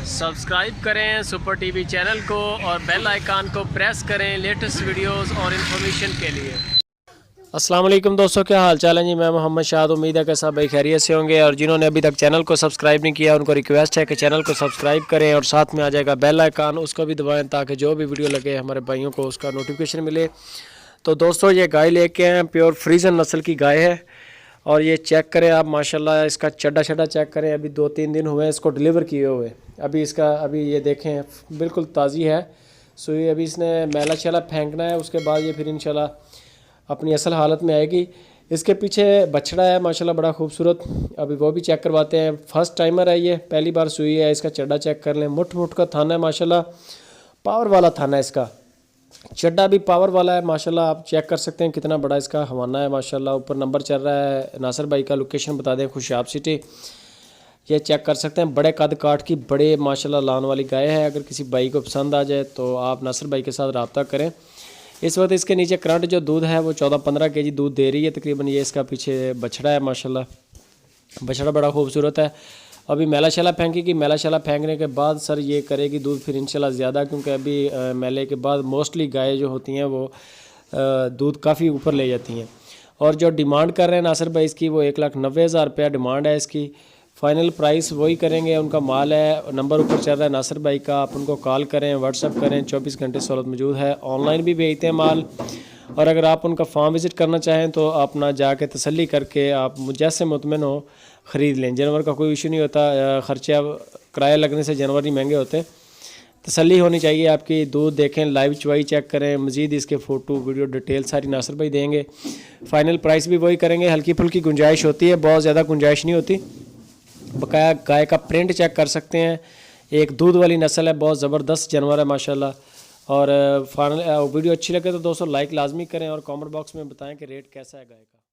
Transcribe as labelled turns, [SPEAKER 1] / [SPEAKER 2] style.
[SPEAKER 1] Subscribe करें super TV channel को और बेल आइकन को प्रेस करें लेटेस्ट वीडियोस और इन्फॉर्मेशन के लिए। अस्सलाम वालेकुम दोस्तों, क्या हाल चाल है जी। मैं मोहम्मद शाद, उम्मीद है कि सब भाई खैरियत से होंगे। और जिन्होंने अभी तक चैनल को सब्सक्राइब नहीं किया उनको रिक्वेस्ट है कि चैनल को सब्सक्राइब करें और साथ में आ जाएगा बेल आइकन, उसको भी दबाएं ताकि जो भी वीडियो लगे हमारे भाइयों को उसका नोटिफिकेशन मिले। तो दोस्तों ये गाय लेके आए हैं, प्योर फ्रीजन नस्ल की गाय है। और ये चेक करें आप, माशाल्लाह इसका चड्डा चेक करें। अभी 2-3 दिन हुए हैं इसको डिलीवर किए हुए। अभी ये देखें बिल्कुल ताज़ी है सुई। अभी इसने मैला शैला फेंकना है, उसके बाद ये फिर इंशाल्लाह अपनी असल हालत में आएगी। इसके पीछे बछड़ा है माशाल्लाह बड़ा खूबसूरत, अभी वो भी चेक करवाते हैं। फर्स्ट टाइमर है ये, पहली बार सुई है। इसका चड्डा चेक कर लें, मुठ का थाना है माशाल्लाह, पावर वाला थाना है। इसका चड्डा भी पावर वाला है माशाल्लाह। आप चेक कर सकते हैं कितना बड़ा इसका हवाना है माशाल्लाह। ऊपर नंबर चल रहा है, नासिर भाई का लोकेशन बता दें, खुशाब सिटी। ये चेक कर सकते हैं, बड़े कद काठ की बड़े माशाल्लाह लान वाली गाय है। अगर किसी भाई को पसंद आ जाए तो आप नासिर भाई के साथ रब्ता करें। इस वक्त इसके नीचे करंट जो दूध है वो 14-15 kg दूध दे रही है तकरीबन। ये इसका पीछे बछड़ा है माशाल्लाह, बछड़ा बड़ा खूबसूरत है। अभी मैला शैला फेंकेगी, मैला शैला फेंकने के बाद सर ये करेगी दूध फिर इंशाल्लाह ज़्यादा, क्योंकि अभी मेले के बाद मोस्टली गाय जो होती हैं वो दूध काफ़ी ऊपर ले जाती हैं। और जो डिमांड कर रहे हैं नासिर भाई इसकी, वो 1,90,000 रुपया डिमांड है इसकी। फ़ाइनल प्राइस वही करेंगे, उनका माल है, नंबर ऊपर चल रहा है नासिर भाई का। आप उनको कॉल करें, व्हाट्सअप करें, 24 घंटे सहूलत मौजूद है। ऑनलाइन भी भेजते हैं माल। और अगर आप उनका फार्म विज़िट करना चाहें तो अपना जाके तसल्ली करके आप जैसे मुतमिन हो ख़रीद लें। जानवर का कोई इशू नहीं होता, ख़र्चा किराया लगने से जानवर नहीं महंगे होते। तसल्ली होनी चाहिए आपकी। दूध देखें, लाइव चुवाई चेक करें, मज़ीद इसके फ़ोटो वीडियो डिटेल सारी नासिर भाई देंगे। फ़ाइनल प्राइस भी वही करेंगे। हल्की फुल्की गुंजाइश होती है, बहुत ज़्यादा गुंजाइश नहीं होती। बकाया गाय का प्रिंट चेक कर सकते हैं, एक दूध वाली नस्ल है, बहुत ज़बरदस्त जानवर है माशाल्लाह। और फाइनल वीडियो अच्छी लगे तो दोस्तों लाइक लाजमी करें और कमेंट बॉक्स में बताएं कि रेट कैसा है गाय का।